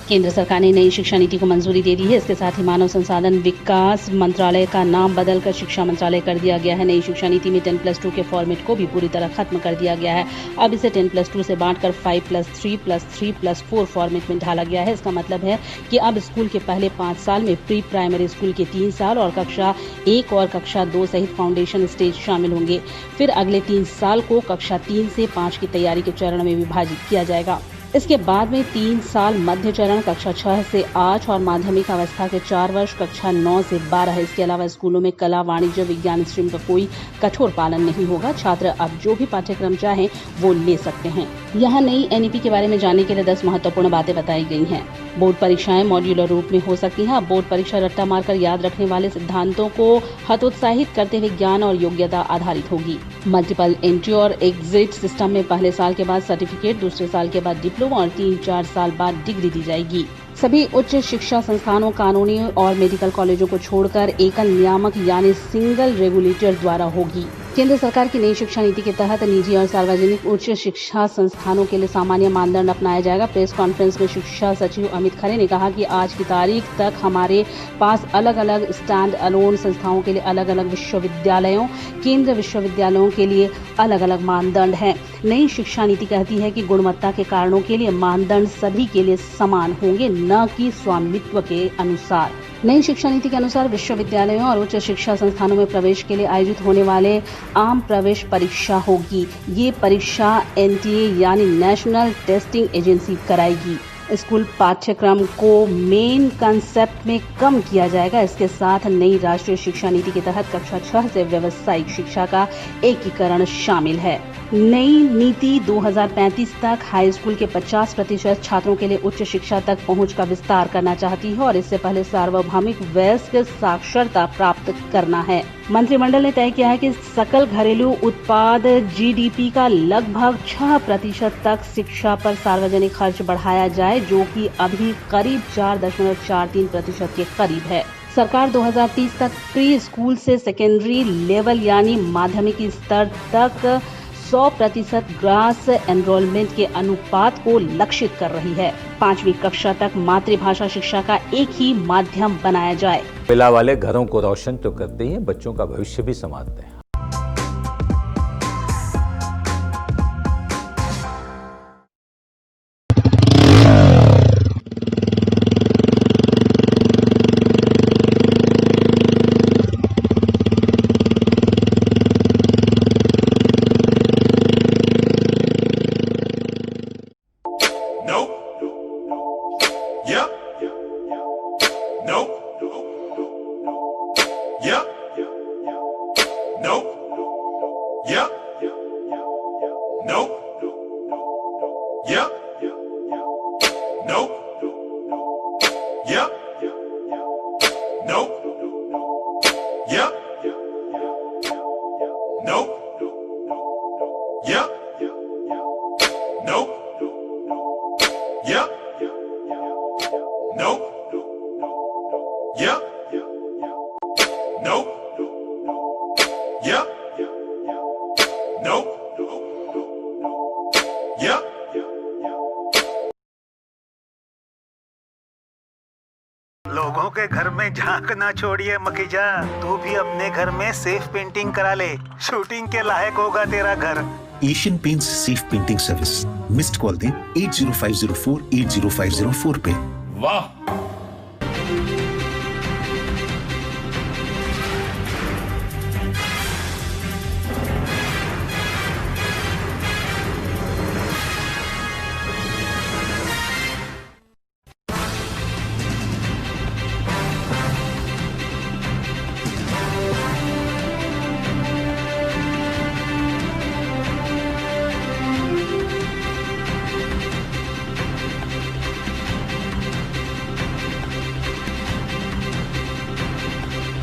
केंद्र सरकार ने नई शिक्षा नीति को मंजूरी दे दी है। इसके साथ ही मानव संसाधन विकास मंत्रालय का नाम बदलकर शिक्षा मंत्रालय कर दिया गया है। नई शिक्षा नीति में 10+2 के फॉर्मेट को भी पूरी तरह खत्म कर दिया गया है। अब इसे 10+2 से बांटकर 5+3+3+4 फॉर्मेट में ढाला गया है। इसका मतलब है कि अब स्कूल के पहले 5 साल में प्री प्राइमरी स्कूल के 3 साल और कक्षा 1 और कक्षा 2 सहित फाउंडेशन स्टेज शामिल होंगे। फिर अगले 3 साल को कक्षा 3 से 5 की तैयारी के चरण में विभाजित किया जाएगा। इसके बाद में 3 साल मध्य चरण, कक्षा 6 से 8 और माध्यमिक अवस्था के 4 वर्ष, कक्षा 9 से 12। इसके अलावा स्कूलों में कला, वाणिज्य, विज्ञान स्ट्रीम का कोई कठोर पालन नहीं होगा। छात्र अब जो भी पाठ्यक्रम चाहें वो ले सकते हैं। यहाँ नई एनईपी के बारे में जानने के लिए 10 महत्वपूर्ण बातें बताई गई हैं। बोर्ड परीक्षाएं मॉड्यूलर रूप में हो सकती हैं। अब बोर्ड परीक्षा रट्टा मारकर याद रखने वाले सिद्धांतों को हतोत्साहित करते हुए ज्ञान और योग्यता आधारित होगी। मल्टीपल एंट्री और एग्जिट सिस्टम में पहले साल के बाद सर्टिफिकेट, दूसरे साल के बाद डिप्लोमा और 3-4 साल बाद डिग्री दी जाएगी। सभी उच्च शिक्षा संस्थानों, कानूनी और मेडिकल कॉलेजों को छोड़कर एकल नियामक यानी सिंगल रेगुलेटर द्वारा होगी। केंद्र सरकार की नई शिक्षा नीति के तहत निजी और सार्वजनिक उच्च शिक्षा संस्थानों के लिए सामान्य मानदंड अपनाया जाएगा। प्रेस कॉन्फ्रेंस में शिक्षा सचिव अमित खरे ने कहा कि आज की तारीख तक हमारे पास अलग अलग स्टैंड अलोन संस्थाओं के लिए अलग अलग विश्वविद्यालयों, केंद्रीय विश्वविद्यालयों के लिए अलग अलग मानदंड हैं। नई शिक्षा नीति कहती है कि गुणवत्ता के कारणों के लिए मानदंड सभी के लिए समान होंगे, न कि स्वामित्व के अनुसार। नई शिक्षा नीति के अनुसार विश्वविद्यालयों और उच्च शिक्षा संस्थानों में प्रवेश के लिए आयोजित होने वाले आम प्रवेश परीक्षा होगी। ये परीक्षा एनटीए यानी नेशनल टेस्टिंग एजेंसी कराएगी। स्कूल पाठ्यक्रम को मेन कंसेप्ट में कम किया जाएगा। इसके साथ नई राष्ट्रीय शिक्षा नीति के तहत कक्षा 6 से व्यावसायिक शिक्षा का एकीकरण शामिल है। नई नीति 2035 तक हाई स्कूल के 50% छात्रों के लिए उच्च शिक्षा तक पहुंच का विस्तार करना चाहती है और इससे पहले सार्वभौमिक वयस्क साक्षरता प्राप्त करना है। मंत्रिमंडल ने तय किया है कि सकल घरेलू उत्पाद जीडीपी का लगभग 6% तक शिक्षा पर सार्वजनिक खर्च बढ़ाया जाए, जो कि अभी करीब 4.43% के करीब है। सरकार 2030 तक प्री स्कूल से सेकेंडरी लेवल यानी माध्यमिक स्तर तक 100% ग्रास एनरोलमेंट के अनुपात को लक्षित कर रही है। 5वीं कक्षा तक मातृभाषा शिक्षा का एक ही माध्यम बनाया जाए। महिला वाले घरों को रोशन तो करते ही हैं, बच्चों का भविष्य भी संवारते हैं। लोगों के घर में झांक ना छोड़िए मखीजा, तू भी अपने घर में सेफ पेंटिंग करा ले। शूटिंग के लायक होगा तेरा घर। Asian paints safe painting service. Missed call दें 8050480504 पे। वाह।